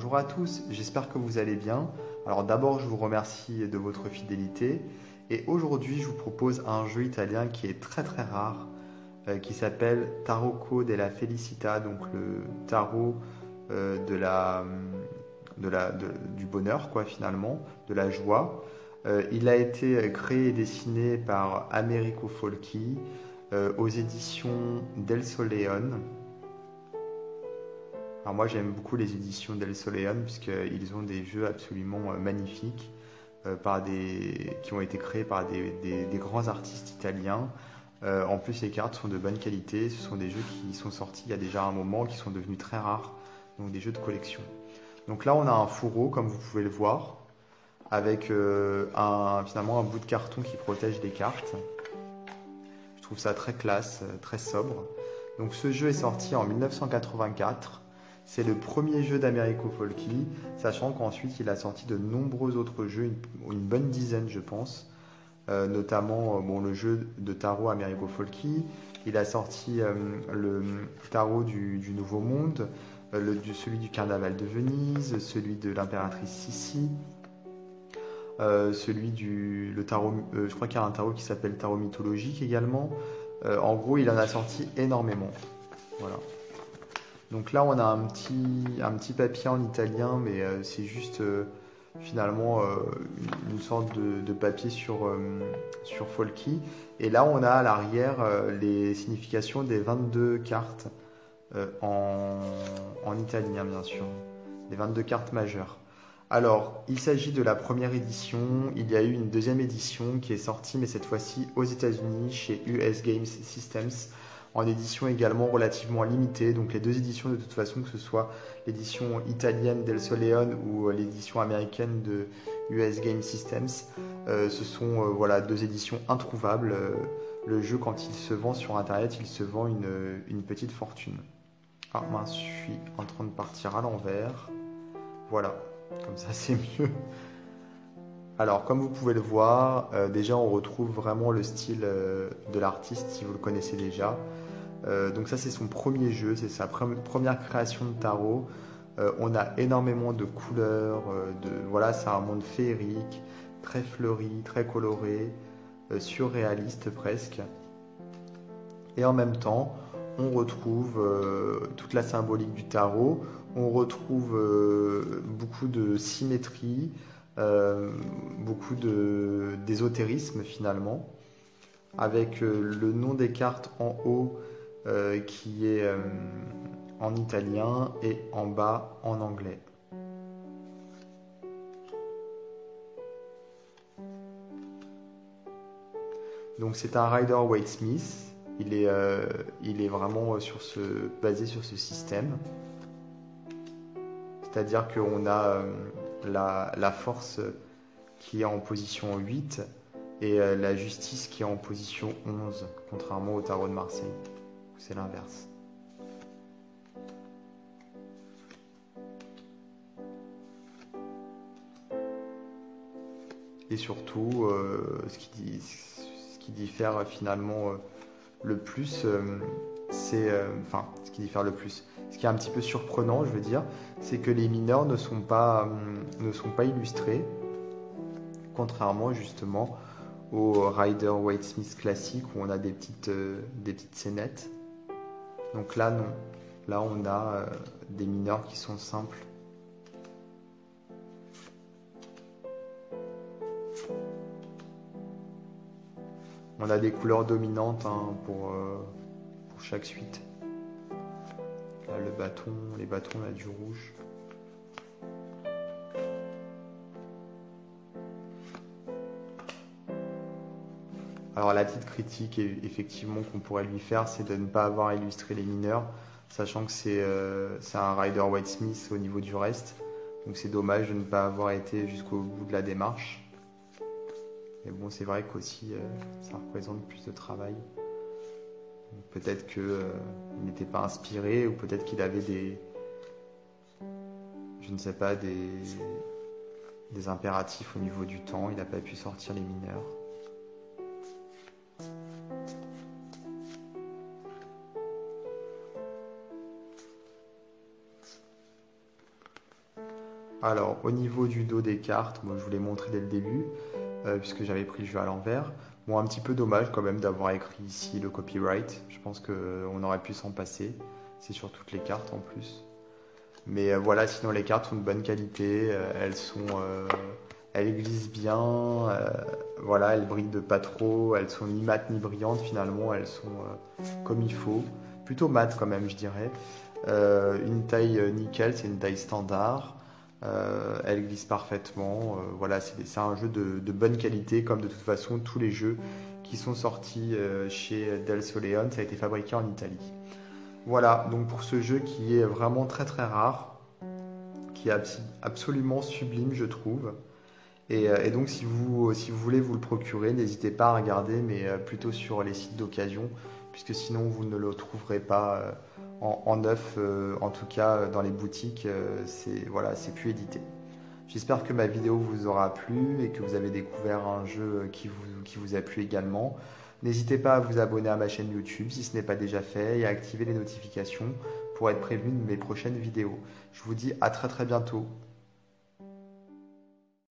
Bonjour à tous, j'espère que vous allez bien. Alors d'abord, je vous remercie de votre fidélité. Et aujourd'hui, je vous propose un jeu italien qui est très très rare, qui s'appelle Tarocco della Felicità, donc le tarot de du bonheur, quoi, finalement, de la joie. Il a été créé et dessiné par Americo Folchi aux éditions Del Soleon. Alors moi j'aime beaucoup les éditions Del Soleon puisqu'ils ont des jeux absolument magnifiques qui ont été créés par des grands artistes italiens. En plus les cartes sont de bonne qualité, ce sont des jeux qui sont sortis il y a déjà un moment, qui sont devenus très rares, donc des jeux de collection. Donc là on a un fourreau comme vous pouvez le voir, avec finalement un bout de carton qui protège les cartes. Je trouve ça très classe, très sobre. Donc ce jeu est sorti en 1984. C'est le premier jeu d'Americo Folchi, sachant qu'ensuite il a sorti de nombreux autres jeux, une bonne dizaine je pense, notamment le jeu de tarot Americo Folchi. Il a sorti le tarot du Nouveau Monde, celui du Carnaval de Venise, celui de l'impératrice Sissi, le tarot, je crois qu'il y a un tarot qui s'appelle tarot mythologique également. En gros, il en a sorti énormément. Voilà. Donc là, on a un petit papier en italien, mais c'est juste finalement une sorte de papier sur Folchi. Et là, on a à l'arrière les significations des 22 cartes en italien, bien sûr. Les 22 cartes majeures. Alors, il s'agit de la première édition. Il y a eu une deuxième édition qui est sortie, mais cette fois-ci aux États-Unis, chez US Games Systems, en édition également relativement limitée. Donc les deux éditions, de toute façon, que ce soit l'édition italienne d'El Soleon ou l'édition américaine de US Game Systems, ce sont voilà, deux éditions introuvables. Le jeu, quand il se vend sur Internet, il se vend une petite fortune. Ah mince, je suis en train de partir à l'envers. Voilà, comme ça c'est mieux. Alors, comme vous pouvez le voir, déjà on retrouve vraiment le style de l'artiste si vous le connaissez déjà. Donc ça c'est son premier jeu, c'est sa première création de tarot. On a énormément de couleurs, voilà, c'est un monde féerique, très fleuri, très coloré, surréaliste presque. Et en même temps, on retrouve toute la symbolique du tarot, on retrouve beaucoup de symétrie, beaucoup d'ésotérisme finalement, avec le nom des cartes en haut qui est en italien et en bas en anglais. Donc c'est un Rider-Waite-Smith. Il est vraiment basé sur ce système. C'est-à-dire qu'on a la force qui est en position 8 et la justice qui est en position 11, contrairement au tarot de Marseille. C'est l'inverse. Et surtout, ce qui diffère finalement le plus, ce qui diffère le plus, ce qui est un petit peu surprenant, je veux dire, c'est que les mineurs ne sont pas illustrés, contrairement justement au Rider-Waite-Smith classique où on a des petites scénettes. Donc là, non. Là, on a des mineurs qui sont simples. On a des couleurs dominantes pour chaque suite. Là, les bâtons, on a du rouge. Alors la petite critique effectivement qu'on pourrait lui faire, c'est de ne pas avoir illustré les mineurs, sachant que c'est un Rider-Waite-Smith au niveau du reste. Donc c'est dommage de ne pas avoir été jusqu'au bout de la démarche. Mais bon, c'est vrai qu'aussi ça représente plus de travail. Peut-être qu'il n'était pas inspiré, ou peut-être qu'il avait je ne sais pas, des impératifs au niveau du temps, il n'a pas pu sortir les mineurs. Alors, au niveau du dos des cartes, moi je vous l'ai montré dès le début, puisque j'avais pris le jeu à l'envers. Bon, un petit peu dommage quand même d'avoir écrit ici le copyright. Je pense qu'on aurait pu s'en passer. C'est sur toutes les cartes en plus. Mais voilà, sinon les cartes sont de bonne qualité. Elles glissent bien. Voilà, elles brillent de pas trop. Elles sont ni mates ni brillantes finalement. Elles sont comme il faut. Plutôt mates quand même, je dirais. Une taille nickel, c'est une taille standard. Elle glisse parfaitement. Voilà, c'est un jeu de bonne qualité, comme de toute façon tous les jeux qui sont sortis chez Del Soleon, ça a été fabriqué en Italie. Voilà, donc pour ce jeu qui est vraiment très très rare, qui est absolument sublime, je trouve. Et donc si vous voulez vous le procurer, n'hésitez pas à regarder, mais plutôt sur les sites d'occasion, puisque sinon vous ne le trouverez pas en neuf, en tout cas dans les boutiques, voilà, c'est plus édité. J'espère que ma vidéo vous aura plu et que vous avez découvert un jeu qui vous a plu également. N'hésitez pas à vous abonner à ma chaîne YouTube si ce n'est pas déjà fait et à activer les notifications pour être prévenu de mes prochaines vidéos. Je vous dis à très très bientôt.